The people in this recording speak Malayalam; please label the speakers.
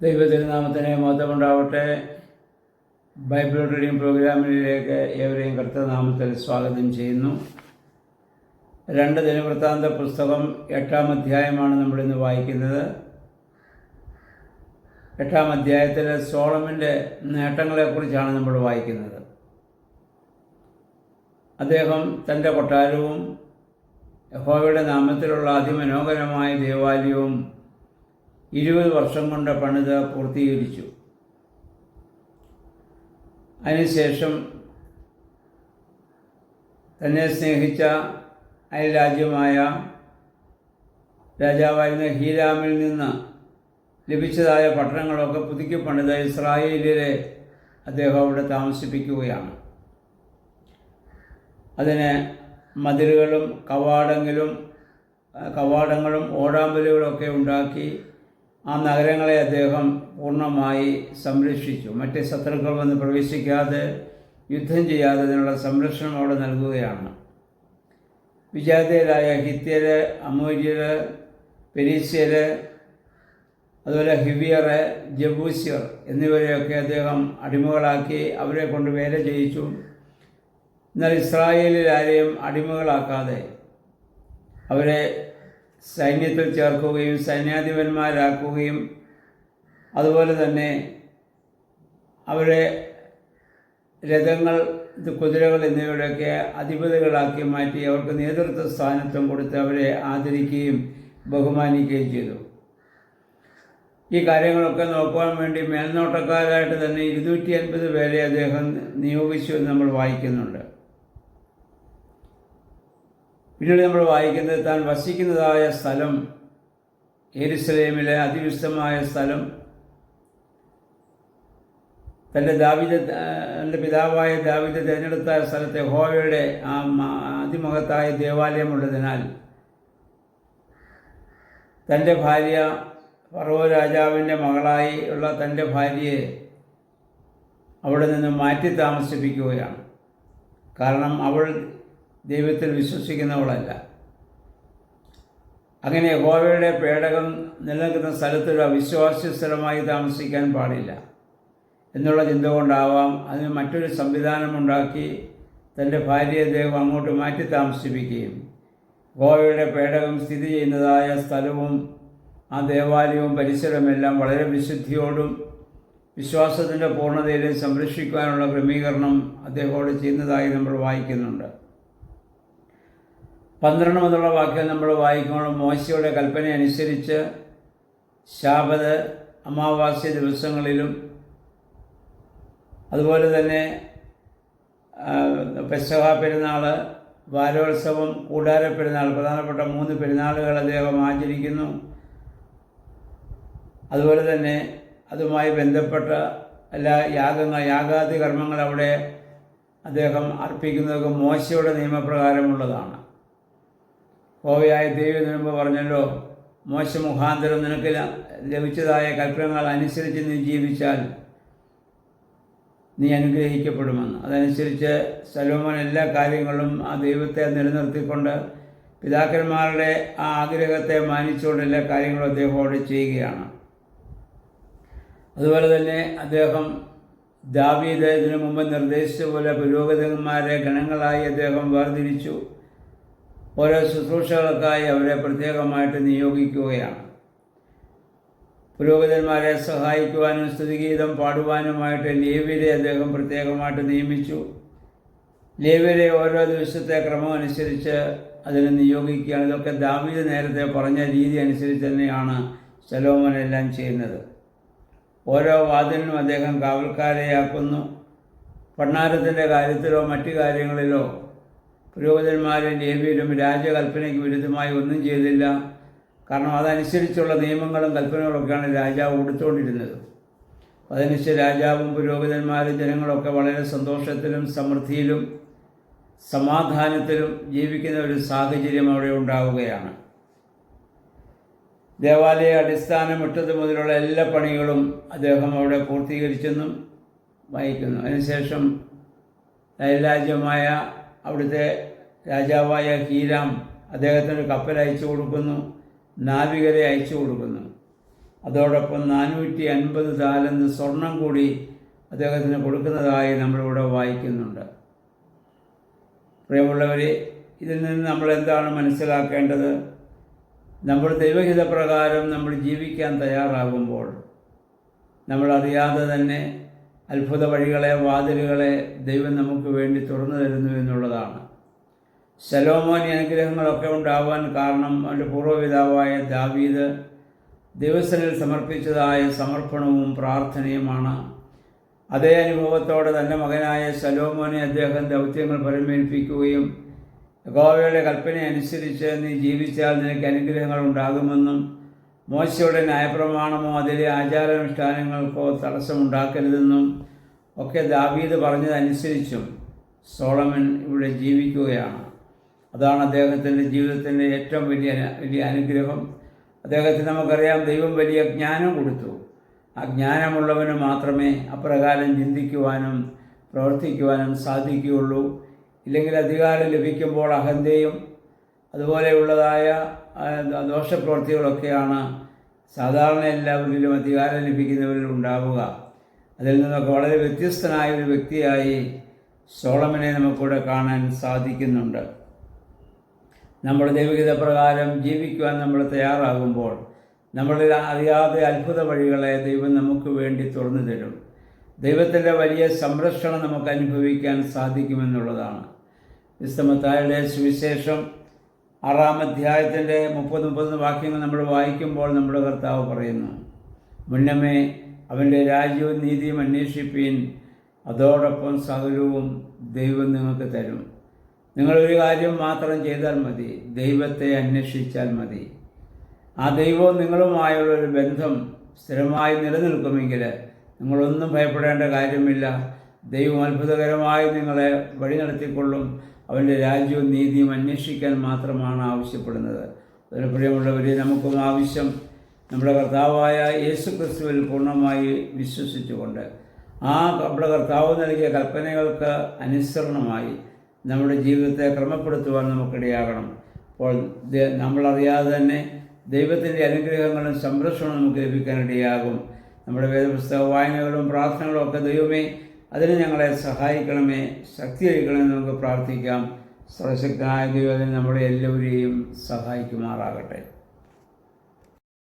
Speaker 1: ദൈവതിരുനാമത്തിന് മഹത്വമുണ്ടാവട്ടെ. ബൈബിൾ റീഡിംഗ് പ്രോഗ്രാമിലേക്ക് ഏവരെയും കർത്തനാമത്തിൽ സ്വാഗതം ചെയ്യുന്നു. 2 ദിനവൃത്താന്ത പുസ്തകം 8-ാം അധ്യായമാണ് നമ്മളിന്ന് വായിക്കുന്നത്. 8-ാം അധ്യായത്തിൽ സോളമൻ്റെ നേട്ടങ്ങളെക്കുറിച്ചാണ് നമ്മൾ വായിക്കുന്നത്. അദ്ദേഹം തൻ്റെ കൊട്ടാരവും യഹോവയുടെ നാമത്തിലുള്ള അതിമനോഹരമായ ദേവാലയവും 20 വർഷം കൊണ്ട് പണിത് പൂർത്തീകരിച്ചു. അതിനുശേഷം തന്നെ സ്നേഹിച്ച അയൽരാജ്യമായ രാജാവായിരുന്ന ഹീരാമിൽ നിന്ന് ലഭിച്ചതായ പട്ടണങ്ങളൊക്കെ പുതുക്കി പണിത് ഇസ്രായേലിലെ അദ്ദേഹം അവിടെ താമസിപ്പിക്കുകയാണ്. അതിന് മതിലുകളും കവാടങ്ങളും ഓടാമ്പലുകളൊക്കെ ഉണ്ടാക്കി ആ നഗരങ്ങളെ അദ്ദേഹം പൂർണ്ണമായി സംരക്ഷിച്ചു. മറ്റ് ശത്രുക്കൾ വന്ന് പ്രവേശിക്കാതെ, യുദ്ധം ചെയ്യാതെ അതിനുള്ള സംരക്ഷണം അവിടെ നൽകുകയാണ്. വിജാതീയരായ ഹിത്യർ, അമോര്യർ, പെരീസ്യർ, അതുപോലെ ഹിവിയർ, ജബൂസ്യർ എന്നിവരെയൊക്കെ അദ്ദേഹം അടിമകളാക്കി അവരെ കൊണ്ട് വേല ചെയ്യിച്ചു. എന്നാൽ ഇസ്രായേലിൽ ആരെയും അടിമകളാക്കാതെ അവരെ സൈന്യത്തിൽ ചേർക്കുകയും സൈന്യാധിപന്മാരാക്കുകയും അതുപോലെ തന്നെ അവരെ രഥങ്ങൾ, കുതിരകൾ എന്നിവയുടെയൊക്കെ അധിപതികളാക്കി മാറ്റി അവർക്ക് നേതൃത്വ സ്ഥാനത്വം കൊടുത്ത് അവരെ ആദരിക്കുകയും ബഹുമാനിക്കുകയും ചെയ്തു. ഈ കാര്യങ്ങളൊക്കെ നോക്കുവാൻ വേണ്ടി മേൽനോട്ടക്കാരായിട്ട് തന്നെ 250 പേരെ അദ്ദേഹം നിയോഗിച്ചു എന്ന് നമ്മൾ വായിക്കുന്നുണ്ട്. പിന്നീട് നമ്മൾ വായിക്കുന്നത് താൻ വസിക്കുന്നതായ സ്ഥലം, യെരുശലേമിലെ അതിവിശുദ്ധമായ സ്ഥലം, തൻ്റെ പിതാവായ ദാവീദ് തിരഞ്ഞെടുത്ത സ്ഥലത്തെ യഹോവയുടെ ആ അതിമഹത്തായ ദേവാലയമുള്ളതിനാൽ തൻ്റെ ഭാര്യ ഫറവോ രാജാവിൻ്റെ മകളായി ഉള്ള തൻ്റെ ഭാര്യയെ അവിടെ നിന്ന് മാറ്റി താമസിപ്പിക്കുകയാണ്. കാരണം അവൾ ദൈവത്തിൽ വിശ്വസിക്കുന്നവളല്ല. അങ്ങനെ യഹോവയുടെ പേടകം നിലനിൽക്കുന്ന സ്ഥലത്തൊരു അവിശ്വാസി സ്ഥലമായി താമസിക്കാൻ പാടില്ല എന്നുള്ള ചിന്ത കൊണ്ടാവാം അതിന് മറ്റൊരു സംവിധാനമുണ്ടാക്കി തൻ്റെ ഭാര്യയെ അദ്ദേഹം അങ്ങോട്ട് മാറ്റി താമസിപ്പിക്കുകയും യഹോവയുടെ പേടകം സ്ഥിതി ചെയ്യുന്നതായ സ്ഥലവും ആ ദേവാലയവും പരിസരമെല്ലാം വളരെ വിശുദ്ധിയോടും വിശ്വാസത്തിൻ്റെ പൂർണ്ണതയിലും സംരക്ഷിക്കുവാനുള്ള ക്രമീകരണം അദ്ദേഹത്തോട് ചെയ്യുന്നതായി നമ്മൾ വായിക്കുന്നുണ്ട്. 12 മുതലുള്ള വാക്യം നമ്മൾ വായിക്കുമ്പോൾ മോശയുടെ കൽപ്പന അനുസരിച്ച് ശാബത്ത്, അമാവാസ്യ ദിവസങ്ങളിലും അതുപോലെ തന്നെ പെസഹ പെരുന്നാൾ, വാരോത്സവം, കൂടാര പെരുന്നാൾ, പ്രധാനപ്പെട്ട 3 പെരുന്നാളുകൾ അദ്ദേഹം ആചരിക്കുന്നു. അതുപോലെ തന്നെ അതുമായി ബന്ധപ്പെട്ട എല്ലാ യാഗാദി കർമ്മങ്ങൾ അവിടെ അദ്ദേഹം അർപ്പിക്കുന്നതൊക്കെ മോശയുടെ നിയമപ്രകാരമുള്ളതാണ്. യഹോവയായ ദൈവം മുമ്പ് പറഞ്ഞല്ലോ, മോശ മുഖാന്തരം നിനക്ക് ലഭിച്ചതായ കൽപ്പനകൾ അനുസരിച്ച് നീ ജീവിച്ചാൽ നീ അനുഗ്രഹിക്കപ്പെടുമെന്ന്. അതനുസരിച്ച് ശലോമോൻ എല്ലാ കാര്യങ്ങളും ആ ദൈവത്തെ നിലനിർത്തിക്കൊണ്ട് പിതാക്കന്മാരുടെ ആ ആഗ്രഹത്തെ മാനിച്ചുകൊണ്ട് എല്ലാ കാര്യങ്ങളും അദ്ദേഹം അവിടെ ചെയ്യുകയാണ്. അതുപോലെ തന്നെ അദ്ദേഹം ദാവീദ് ഇതിനു മുമ്പ് നിർദ്ദേശിച്ച പോലെ പുരോഹിതന്മാരെ ഗണങ്ങളായി അദ്ദേഹം വേർതിരിച്ചു. ഓരോ ശുശ്രൂഷകൾക്കായി അവരെ പ്രത്യേകമായിട്ട് നിയോഗിക്കുകയാണ്. പുരോഹിതന്മാരെ സഹായിക്കുവാനും സ്തുതിഗീതം പാടുവാനുമായിട്ട് ലേവ്യരെ അദ്ദേഹം പ്രത്യേകമായിട്ട് നിയമിച്ചു. ലേവ്യരെ ഓരോ ദിവസത്തെ ക്രമം അനുസരിച്ച് അതിനെ നിയോഗിക്കുകയാണ്. ഇതൊക്കെ ദാവീദ് നേരത്തെ പറഞ്ഞ രീതി അനുസരിച്ച് തന്നെയാണ് ശലോമോനെല്ലാം ചെയ്യുന്നത്. ഓരോ വാതിലിനും അദ്ദേഹം കാവൽക്കാരെയാക്കുന്നു. ഭണ്ഡാരത്തിൻ്റെ കാര്യത്തിലോ മറ്റു കാര്യങ്ങളിലോ പുരോഹിതന്മാരും ലേവ്യരും രാജകൽപ്പനയ്ക്ക് വിരുദ്ധമായി ഒന്നും ചെയ്തില്ല. കാരണം അതനുസരിച്ചുള്ള നിയമങ്ങളും കൽപ്പനകളൊക്കെയാണ് രാജാവ് കൊടുത്തുകൊണ്ടിരുന്നത്. അതനുസരിച്ച് രാജാവും പുരോഹിതന്മാരും ജനങ്ങളൊക്കെ വളരെ സന്തോഷത്തിലും സമൃദ്ധിയിലും സമാധാനത്തിലും ജീവിക്കുന്ന ഒരു സാഹചര്യം അവിടെ ഉണ്ടാവുകയാണ്. ദേവാലയ അടിസ്ഥാനമിട്ടത് മുതലുള്ള എല്ലാ പണികളും അദ്ദേഹം അവിടെ പൂർത്തീകരിച്ചെന്നും വായിക്കുന്നു. അതിനുശേഷം അയൽരാജ്യമായ അവിടുത്തെ രാജാവായ ഹീരാം അദ്ദേഹത്തിന് കപ്പൽ അയച്ചു കൊടുക്കുന്നു, നാവികരെ അയച്ചു കൊടുക്കുന്നു. അതോടൊപ്പം 450 താലന്ത് സ്വർണം കൂടി അദ്ദേഹത്തിന് കൊടുക്കുന്നതായി നമ്മളിവിടെ വായിക്കുന്നുണ്ട്. പ്രിയമുള്ളവരെ, ഇതിൽ നിന്ന് നമ്മൾ എന്താണ് മനസ്സിലാക്കേണ്ടത്? നമ്മൾ ദൈവഹിതപ്രകാരം നമ്മൾ ജീവിക്കാൻ തയ്യാറാകുമ്പോൾ നമ്മളറിയാതെ തന്നെ അത്ഭുത വഴികളെ, വാതിലുകളെ ദൈവം നമുക്ക് വേണ്ടി തുറന്നു തരുന്നു എന്നുള്ളതാണ്. ശലോമോൻ അനുഗ്രഹങ്ങളൊക്കെ ഉണ്ടാവാൻ കാരണം അവൻ്റെ പൂർവ്വപിതാവായ ദാവീദ് ദൈവസന്നിധിയിൽ സമർപ്പിച്ചതായ സമർപ്പണവും പ്രാർത്ഥനയുമാണ്. അതേ അനുഭവത്തോടെ തൻ്റെ മകനായ ശലോമോനെ അദ്ദേഹം ദൗത്യങ്ങൾ പരമേൽപ്പിക്കുകയും യഹോവയുടെ കൽപ്പന അനുസരിച്ച് നീ ജീവിച്ചാൽ നിനക്ക് അനുഗ്രഹങ്ങൾ ഉണ്ടാകുമെന്നും മോശയുടെ ന്യായപ്രമാണമോ അതിലെ ആചാരാനുഷ്ഠാനങ്ങൾക്കോ തടസ്സമുണ്ടാക്കരുതെന്നും ഒക്കെ ദാവീദ് പറഞ്ഞതനുസരിച്ചും സോളമൻ ഇവിടെ ജീവിക്കുകയാണ്. അതാണ് അദ്ദേഹത്തിൻ്റെ ജീവിതത്തിൻ്റെ ഏറ്റവും വലിയ അനുഗ്രഹം. അദ്ദേഹത്തിന് നമുക്കറിയാം, ദൈവം വലിയ ജ്ഞാനം കൊടുത്തു. ആ ജ്ഞാനമുള്ളവന് മാത്രമേ അപ്രകാരം ചിന്തിക്കുവാനും പ്രവർത്തിക്കുവാനും സാധിക്കുകയുള്ളൂ. ഇല്ലെങ്കിൽ അധികാരം ലഭിക്കുമ്പോൾ അഹന്തയും അതുപോലെയുള്ളതായ ദോഷപ്രവൃത്തികളൊക്കെയാണ് സാധാരണ എല്ലാവരിലും അധികാരം ലഭിക്കുന്നവരിൽ ഉണ്ടാവുക. അതിൽ നിന്നൊക്കെ വളരെ വ്യത്യസ്തനായ ഒരു വ്യക്തിയായി സോളമനെ നമുക്കിവിടെ കാണാൻ സാധിക്കുന്നുണ്ട്. നമ്മുടെ ദൈവഹിത പ്രകാരം ജീവിക്കുവാൻ നമ്മൾ തയ്യാറാകുമ്പോൾ നമ്മളിൽ അറിയാതെ അത്ഭുത വഴികളെ ദൈവം നമുക്ക് വേണ്ടി തുറന്നു തരും. ദൈവത്തിൻ്റെ വലിയ സംരക്ഷണം നമുക്ക് അനുഭവിക്കാൻ സാധിക്കുമെന്നുള്ളതാണ്. വിശുദ്ധ മത്തായിയുടെ സുവിശേഷം 6-ാം അധ്യായത്തിൻ്റെ 30-31 വാക്യങ്ങൾ നമ്മൾ വായിക്കുമ്പോൾ നമ്മുടെ കർത്താവ് പറയുന്നു, മുന്നമേ അവൻ്റെ രാജ്യവും നീതിയും അന്വേഷിപ്പീൻ, അതോടൊപ്പം സകലവും ദൈവം നിങ്ങൾക്ക് തരും. നിങ്ങളൊരു കാര്യം മാത്രം ചെയ്താൽ മതി, ദൈവത്തെ അന്വേഷിച്ചാൽ മതി. ആ ദൈവവും നിങ്ങളുമായുള്ളൊരു ബന്ധം സ്ഥിരമായി നിലനിൽക്കുമെങ്കിൽ നിങ്ങളൊന്നും ഭയപ്പെടേണ്ട കാര്യമില്ല. ദൈവം അത്ഭുതകരമായി നിങ്ങളെ വഴി നടത്തിക്കൊള്ളും. അവൻ്റെ രാജ്യവും നീതിയും അന്വേഷിക്കാൻ മാത്രമാണ് ആവശ്യപ്പെടുന്നത്. അതിന് പ്രിയമുള്ളവരെ, നമുക്കും ആവശ്യം നമ്മുടെ കർത്താവായ യേശു ക്രിസ്തുവിൽ പൂർണ്ണമായി വിശ്വസിച്ചുകൊണ്ട് നമ്മുടെ കർത്താവ് നൽകിയ കൽപ്പനകൾക്ക് അനുസരണമായി നമ്മുടെ ജീവിതത്തെ ക്രമപ്പെടുത്തുവാൻ നമുക്കിടയാകണം. അപ്പോൾ നമ്മളറിയാതെ തന്നെ ദൈവത്തിൻ്റെ അനുഗ്രഹങ്ങളും സംരക്ഷണവും നമുക്ക് ലഭിക്കാനിടയാകും. നമ്മുടെ വേദപുസ്തക വായനകളും പ്രാർത്ഥനകളും ഒക്കെ ദൈവമേ അതിന് ഞങ്ങളെ സഹായിക്കണമേ, ശക്തീകരിക്കണമെന്ന് നമുക്ക് പ്രാർത്ഥിക്കാം. സർവശക്തനായ ദൈവം നമ്മളെ എല്ലാവരെയും സഹായിക്കുമാറാകട്ടെ.